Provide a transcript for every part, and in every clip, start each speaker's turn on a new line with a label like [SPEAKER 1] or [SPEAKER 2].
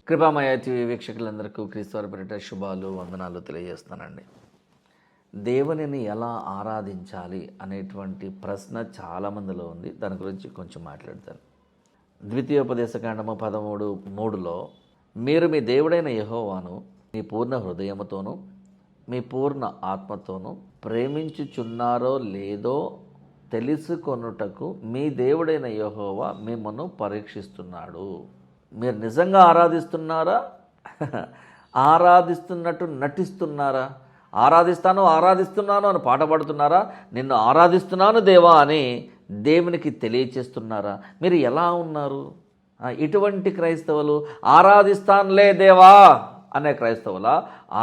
[SPEAKER 1] కృపామయ TV వీక్షకులందరికీ క్రీస్తువారి పేరిట శుభాలు వందనాలు తెలియజేస్తానండి. దేవునిని ఎలా ఆరాధించాలి అనేటువంటి ప్రశ్న చాలామందిలో ఉంది. దాని గురించి కొంచెం మాట్లాడతాను. ద్వితీయోపదేశకాండము 13:3లో మీరు మీ దేవుడైన యెహోవాను మీ పూర్ణ హృదయముతోనూ మీ పూర్ణ ఆత్మతోనూ ప్రేమించుచున్నారో లేదో తెలుసుకొనుటకు మీ దేవుడైన యెహోవా మిమ్మను పరీక్షిస్తున్నాడు. మీరు నిజంగా ఆరాధిస్తున్నారా? ఆరాధిస్తున్నట్టు నటిస్తున్నారా? ఆరాధిస్తున్నాను అని పాట పాడుతున్నారా? నిన్ను ఆరాధిస్తున్నాను దేవా అని దేవునికి తెలియచేస్తున్నారా? మీరు ఎలా ఉన్నారు? ఇటువంటి క్రైస్తవులు ఆరాధిస్తానులే దేవా అనే క్రైస్తవులా,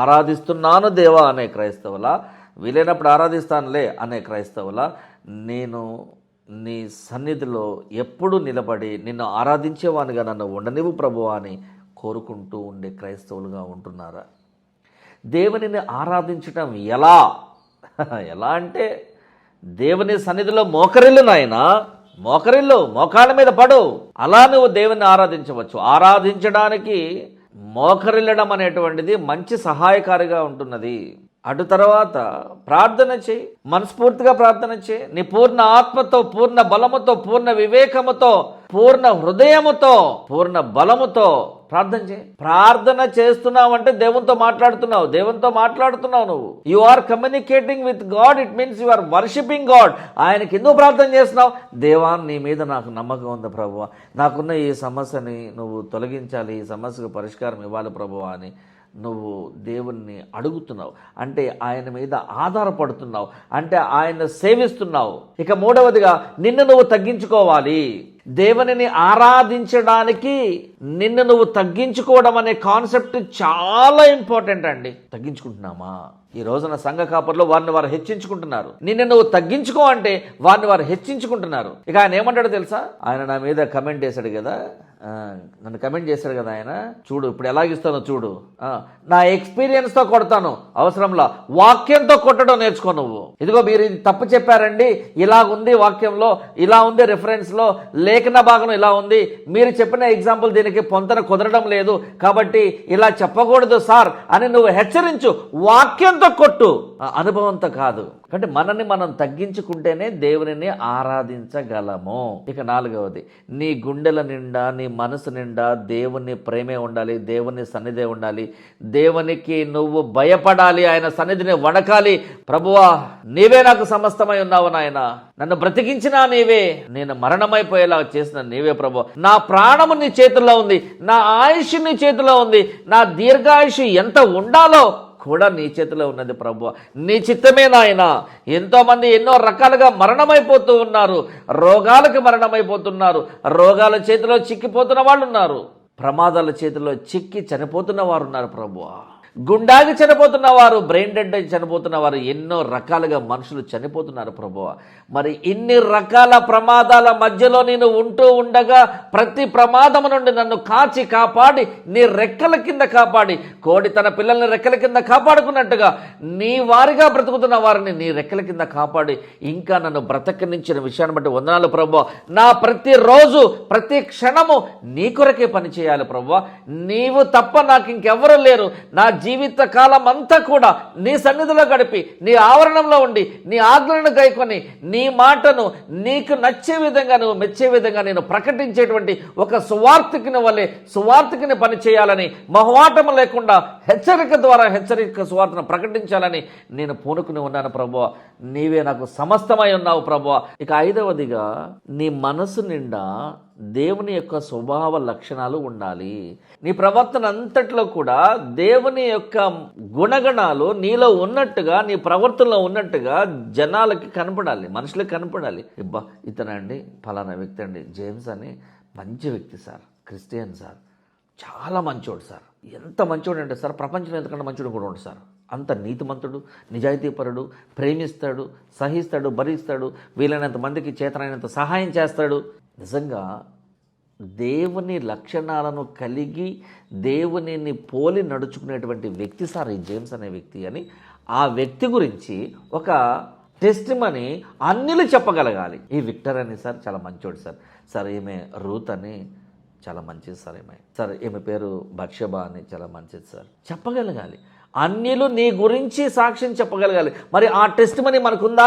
[SPEAKER 1] ఆరాధిస్తున్నాను దేవా అనే క్రైస్తవులా, వీలైనప్పుడు ఆరాధిస్తానులే అనే క్రైస్తవులా, నేను నీ సన్నిధిలో ఎప్పుడు నిలబడి నిన్ను ఆరాధించేవానిగా నన్ను ఉండనివ్వు ప్రభువా అని కోరుకుంటూ ఉండే క్రైస్తవులుగా ఉంటున్నారా? దేవునిని ఆరాధించటం ఎలా అంటే దేవుని సన్నిధిలో మోకరిల్లు నాయనా, మోకాళ్ళ మీద పడు, అలా నువ్వు దేవుని ఆరాధించవచ్చు. ఆరాధించడానికి మోకరిల్లడం అనేటువంటిది మంచి సహాయకారిగా ఉంటున్నది. అటు తర్వాత ప్రార్థన చేయి, మనస్ఫూర్తిగా ప్రార్థన చేయి. నీ పూర్ణ ఆత్మతో, పూర్ణ బలముతో, పూర్ణ వివేకముతో, పూర్ణ హృదయముతో, పూర్ణ బలముతో ప్రార్థన చేయి. ప్రార్థన చేస్తున్నావంటే దేవునితో మాట్లాడుతున్నావు నువ్వు. You are communicating with God. It means you are worshipping God. ఆయనకి ఎందుకు ప్రార్థన చేస్తున్నావు? దేవా, నీ మీద నాకు నమ్మకం ఉంది ప్రభువా, నాకున్న ఈ సమస్యని నువ్వు తొలగించాలి, ఈ సమస్యకు పరిష్కారం ఇవ్వాలి ప్రభువా అని నువ్వు దేవుణ్ణి అడుగుతున్నావు. అంటే ఆయన మీద ఆధారపడుతున్నావు, అంటే ఆయన సేవిస్తున్నావు. ఇక మూడవదిగా నిన్ను నువ్వు తగ్గించుకోవాలి. దేవునిని ఆరాధించడానికి నిన్ను నువ్వు తగ్గించుకోవడం అనే కాన్సెప్ట్ చాలా ఇంపార్టెంట్ అండి. తగ్గించుకుంటున్నామా? ఈ రోజున సంఘ కాపర్లు వారిని వారు హెచ్చించుకుంటున్నారు. నిన్ను నువ్వు తగ్గించుకో అంటే వారిని వారు హెచ్చించుకుంటున్నారు. ఇక ఆయన ఏమంటాడో తెలుసా? ఆయన నా మీద కమెంట్ చేశాడు కదా, నన్ను కమెంట్ చేశాడు కదా ఆయన, చూడు ఇప్పుడు ఎలాగిస్తానో చూడు, నా ఎక్స్పీరియన్స్తో కొడతాను, అవసరంలా వాక్యంతో కొట్టడం నేర్చుకో నువ్వు. ఇదిగో మీరు ఇది తప్పు చెప్పారండి, ఇలా ఉంది వాక్యంలో, ఇలా ఉంది రెఫరెన్స్లో, లేఖన భాగం ఇలా ఉంది, మీరు చెప్పిన ఎగ్జాంపుల్ దీనికి పొంతన కుదరడం లేదు, కాబట్టి ఇలా చెప్పకూడదు సార్ అని నువ్వు హెచ్చరించు. వాక్యంతో కొట్టు, అనుభవంతో కాదు. అంటే మనల్ని మనం తగ్గించుకుంటేనే దేవునిని ఆరాధించగలము. ఇక నాలుగవది, నీ గుండెల నిండా, నీ మనసు నిండా దేవుని ప్రేమే ఉండాలి, దేవుని సన్నిధే ఉండాలి. దేవునికి నువ్వు భయపడాలి, ఆయన సన్నిధిని వణకాలి. ప్రభువా, నీవే నాకు సమస్తమై ఉన్నావు నాయన, నన్ను బ్రతికించినా నీవే, నేను మరణమైపోయేలా చేసిన నీవే ప్రభు. నా ప్రాణము నీ చేతుల్లో ఉంది, నా ఆయుష్ నీ చేతిలో ఉంది, నా దీర్ఘాయుష్ ఎంత ఉండాలో కూడా నీ చేతిలో ఉన్నది ప్రభు. నీ చిత్తమే నాయన. ఎంతోమంది ఎన్నో రకాలుగా మరణమైపోతూ ఉన్నారు, రోగాలకు మరణమైపోతున్నారు, రోగాల చేతిలో చిక్కిపోతున్న వాళ్ళు ఉన్నారు, ప్రమాదాల చేతిలో చిక్కి చనిపోతున్న వారు ఉన్నారు ప్రభు. గుండాగి చనిపోతున్న వారు, బ్రెయిన్ డెడ్ చనిపోతున్న వారు, ఎన్నో రకాలుగా మనుషులు చనిపోతున్నారు ప్రభువా. మరి ఇన్ని రకాల ప్రమాదాల మధ్యలో నేను ఉంటూ ఉండగా ప్రతి ప్రమాదము నుండి నన్ను కాచి కాపాడి నీ రెక్కల కింద కాపాడి, కోడి తన పిల్లల్ని రెక్కల కింద కాపాడుకున్నట్టుగా నీ వారిగా బ్రతుకుతున్న వారిని నీ రెక్కల కింద కాపాడి ఇంకా నన్ను బ్రతకనించిన విషయాన్ని బట్టి వందనాలు ప్రభువా. నా ప్రతిరోజు ప్రతి క్షణము నీ కొరకే పని చేయాలి ప్రభువా. నీవు తప్ప నాకు ఇంకెవరూ లేరు. నా జీవిత కాలం అంతా కూడా నీ సన్నిధిలో గడిపి, నీ ఆవరణంలో ఉండి, నీ ఆజ్ఞలను గైకొని, నీ మాటను నీకు నచ్చే విధంగా, నువ్వు మెచ్చే విధంగా నేను ప్రకటించేటువంటి ఒక సువార్తికుని వలె సువార్తికుని పని చేయాలని, మొహమాటం లేకుండా హెచ్చరిక ద్వారా హెచ్చరిక సువార్తను ప్రకటించాలని నేను పూనుకుని ఉన్నాను ప్రభువా. నీవే నాకు సమస్తమై ఉన్నావు ప్రభువా. ఇక ఐదవదిగా, నీ మనసు నిండా దేవుని యొక్క స్వభావ లక్షణాలు ఉండాలి. నీ ప్రవర్తన అంతట్లో కూడా దేవుని యొక్క గుణగణాలు నీలో ఉన్నట్టుగా, నీ ప్రవర్తనలో ఉన్నట్టుగా జనాలకి కనపడాలి, మనుషులకి కనపడాలి. ఇబ్బా, ఇతనండి ఫలానా వ్యక్తి అండి, జేమ్స్ అని మంచి వ్యక్తి సార్, క్రిస్టియన్ సార్, చాలా మంచోడు సార్, ఎంత మంచోడు అంటే సార్ ప్రపంచంలో ఎంతకంటే మంచోడు కూడా ఉంటాడు సార్, అంత నీతిమంతుడు, నిజాయితీపరుడు, ప్రేమిస్తాడు, సహిస్తాడు, భరిస్తాడు, వీలైనంత మందికి చేతనైనంత సహాయం చేస్తాడు. నిజంగా దేవుని లక్షణాలను కలిగి దేవునిని పోలి నడుచుకునేటువంటి వ్యక్తి సార్ ఈ జేమ్స్ అనే వ్యక్తి అని ఆ వ్యక్తి గురించి ఒక టెస్టిమనీ అన్నిలు చెప్పగలగాలి. ఈ విక్టర్ అని సార్ చాలా మంచోడు సార్, ఈమె రూత్ అని చాలా మంచిది సార్ ఈమె పేరు బత్షెబ అని, చాలా మంచిది సార్ చెప్పగలగాలి. అన్యులు నీ గురించి సాక్ష్యం చెప్పగలగాలి. మరి ఆ టెస్ట్ మనీ మనకుందా?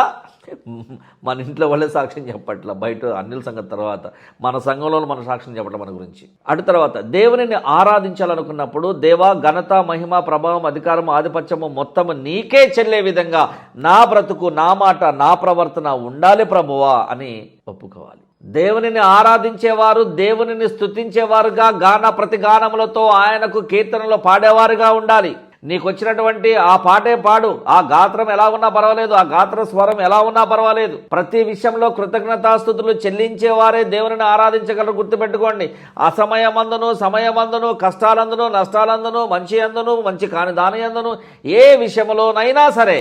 [SPEAKER 1] మన ఇంట్లో వాళ్ళే సాక్ష్యం చెప్పట్ల, బయట అన్యుల సంగతి తర్వాత మన సంఘంలో మన సాక్ష్యం చెప్పట్ల మన గురించి. అటు తర్వాత దేవునిని ఆరాధించాలనుకున్నప్పుడు, దేవా ఘనత మహిమ ప్రభావం అధికారం ఆధిపత్యము మొత్తము నీకే చెల్లే విధంగా నా బ్రతుకు, నా మాట, నా ప్రవర్తన ఉండాలి ప్రభువా అని ఒప్పుకోవాలి. దేవునిని ఆరాధించేవారు, దేవునిని స్తుతించేవారుగా, గాన ప్రతిగానములతో ఆయనకు కీర్తనలు పాడేవారుగా ఉండాలి. నీకు వచ్చినటువంటి ఆ పాటే పాడు, ఆ గాత్రం ఎలా ఉన్నా పర్వాలేదు, ఆ గాత్ర స్వరం ఎలా ఉన్నా పర్వాలేదు. ప్రతి విషయంలో కృతజ్ఞతాస్తుతులు చెల్లించేవారే దేవునిని ఆరాధించగలరు. గుర్తుపెట్టుకోండి. అసమయమందును, సమయమందును, కష్టాలందును, నష్టాలందును, మంచి అందును, మంచి కాని దాని అందును, ఏ విషయంలోనైనా సరే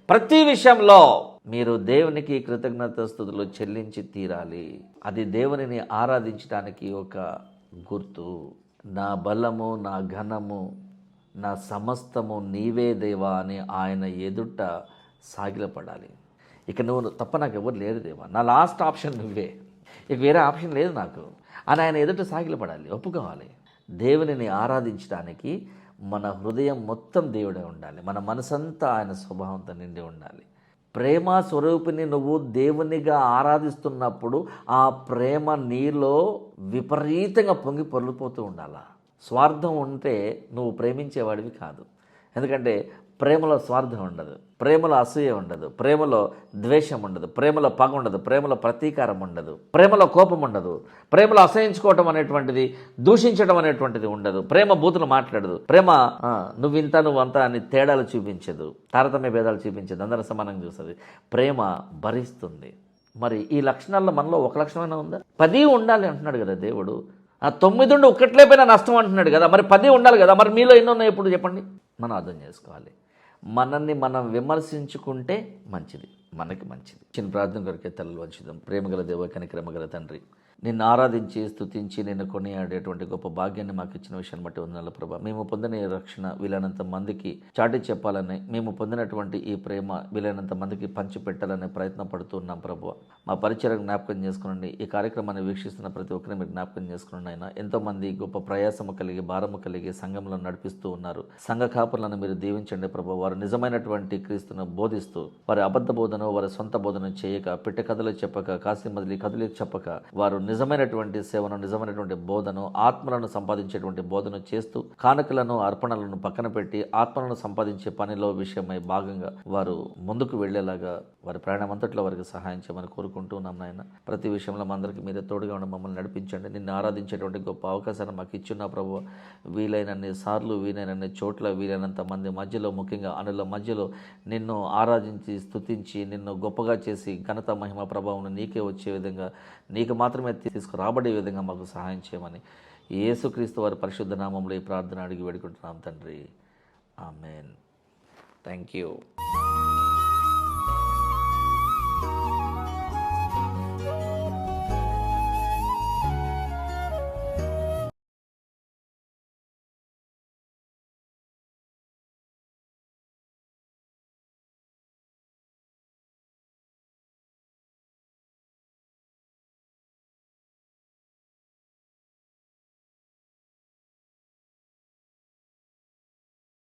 [SPEAKER 1] ప్రతి విషయంలో మీరు దేవునికి కృతజ్ఞతాస్తుతులు చెల్లించి తీరాలి. అది దేవునిని ఆరాధించడానికి ఒక గుర్తు. నా బలము, నా ఘనము, నా సమస్తము నీవే దేవా అని ఆయన ఎదుట సాగిలపడాలి. ఇక నువ్వు తప్ప నాకు ఎవరు లేరు దేవా, నా లాస్ట్ ఆప్షన్ నువ్వే, ఇక వేరే ఆప్షన్ లేదు నాకు అని ఆయన ఎదుట సాగిలపడాలి, ఒప్పుకోవాలి. దేవునిని ఆరాధించడానికి మన హృదయం మొత్తం దేవుడే ఉండాలి, మన మనసంతా ఆయన స్వభావంతో నిండి ఉండాలి. ప్రేమ స్వరూపిణి నువ్వు దేవునిగా ఆరాధిస్తున్నప్పుడు ఆ ప్రేమ నీలో విపరీతంగా పొంగి పొర్లిపోతూ ఉండాలా. స్వార్థం ఉంటే నువ్వు ప్రేమించేవాడివి కాదు. ఎందుకంటే ప్రేమలో స్వార్థం ఉండదు, ప్రేమలో అసూయ ఉండదు, ప్రేమలో ద్వేషం ఉండదు, ప్రేమలో పగ ఉండదు, ప్రేమలో ప్రతీకారం ఉండదు, ప్రేమలో కోపం ఉండదు, ప్రేమలో అసహించుకోవటం అనేటువంటిది, దూషించడం అనేటువంటిది ఉండదు, ప్రేమ బూతులు మాట్లాడదు, ప్రేమ నువ్వింత నువ్వంతా అని తేడాలు చూపించదు, తారతమ్య భేదాలు చూపించదు, అందరూ సమానంగా చూస్తుంది. ప్రేమ భరిస్తుంది. మరి ఈ లక్షణాల్లో మనలో ఒక లక్షణమైనా ఉందా? 10 ఉండాలి అంటున్నాడు కదా దేవుడు. 9 ఉండి ఒక్కట్లేపోయినా నష్టం అంటున్నాడు కదా, మరి 10 ఉండాలి కదా. మరి మీలో ఎన్ని ఉన్నాయి ఎప్పుడు చెప్పండి? మనం అర్థం చేసుకోవాలి. మనల్ని మనం విమర్శించుకుంటే మంచిది, మనకి మంచిది. చిన్న ప్రార్థన కొరికే తలలు వంచుదాం. ప్రేమగల దేవ, కనికరమగల తండ్రి, నిన్ను ఆరాధించి స్తుతించి నిన్ను కొనియాడేటువంటి గొప్ప భాగ్యాన్ని మాకు ఇచ్చిన విషయాన్ని బట్టి వందనాలు ప్రభా. మేము పొందిన ఈ రక్షణ వీలైనంత మందికి చాటి చెప్పాలని, మేము పొందినటువంటి ఈ ప్రేమ వీలైనంత మందికి పంచిపెట్టాలనే ప్రయత్నం పడుతూ ఉన్నాం ప్రభు. మా పరిచయం జ్ఞాపకం చేసుకునండి. ఈ కార్యక్రమాన్ని వీక్షిస్తున్న ప్రతి ఒక్కరిని మీరు జ్ఞాపకం చేసుకునండి. అయినా ఎంతోమంది గొప్ప ప్రయాసము కలిగి, భారము కలిగి సంఘంలో నడిపిస్తూ ఉన్నారు. సంఘ కాపులను మీరు దీవించండి ప్రభు. వారు నిజమైనటువంటి క్రీస్తును బోధిస్తూ, వారి అబద్ధ బోధన, వారి సొంత బోధన చేయక, పిట్ట కథలు చెప్పక, కాసి మదిలి కథలు చెప్పక, వారు నిజమైనటువంటి సేవను, నిజమైనటువంటి బోధను, ఆత్మలను సంపాదించేటువంటి బోధన చేస్తూ, కానుకలను, అర్పణలను పక్కన పెట్టి ఆత్మలను సంపాదించే పనిలో విషయమై భాగంగా వారు ముందుకు వెళ్లేలాగా వారి ప్రయాణం అంతట్లో వారికి సహాయం చేయమని కోరుకుంటూ ఉన్నాం నాయన. ప్రతి విషయంలో మా అందరికీ మీరే తోడుగా ఉండి మమ్మల్ని నడిపించండి. నిన్ను ఆరాధించేటువంటి గొప్ప అవకాశాన్ని మాకు ఇచ్చున్నా ప్రభు. వీలైనన్ని సార్లు, వీలైనన్ని చోట్ల, వీలైనంత మంది మధ్యలో, ముఖ్యంగా అనుల మధ్యలో నిన్ను ఆరాధించి, స్తుతించి, నిన్ను గొప్పగా చేసి, ఘనత మహిమ ప్రభావం నీకే వచ్చే విధంగా, నీకు మాత్రమే తీసుకురాబడే విధంగా మాకు సహాయం చేయమని యేసుక్రీస్తు వారి పరిశుద్ధ నామంలో ఈ ప్రార్థన అడిగి వేడుకుంటున్నాం తండ్రి. ఆమేన్. Thank you.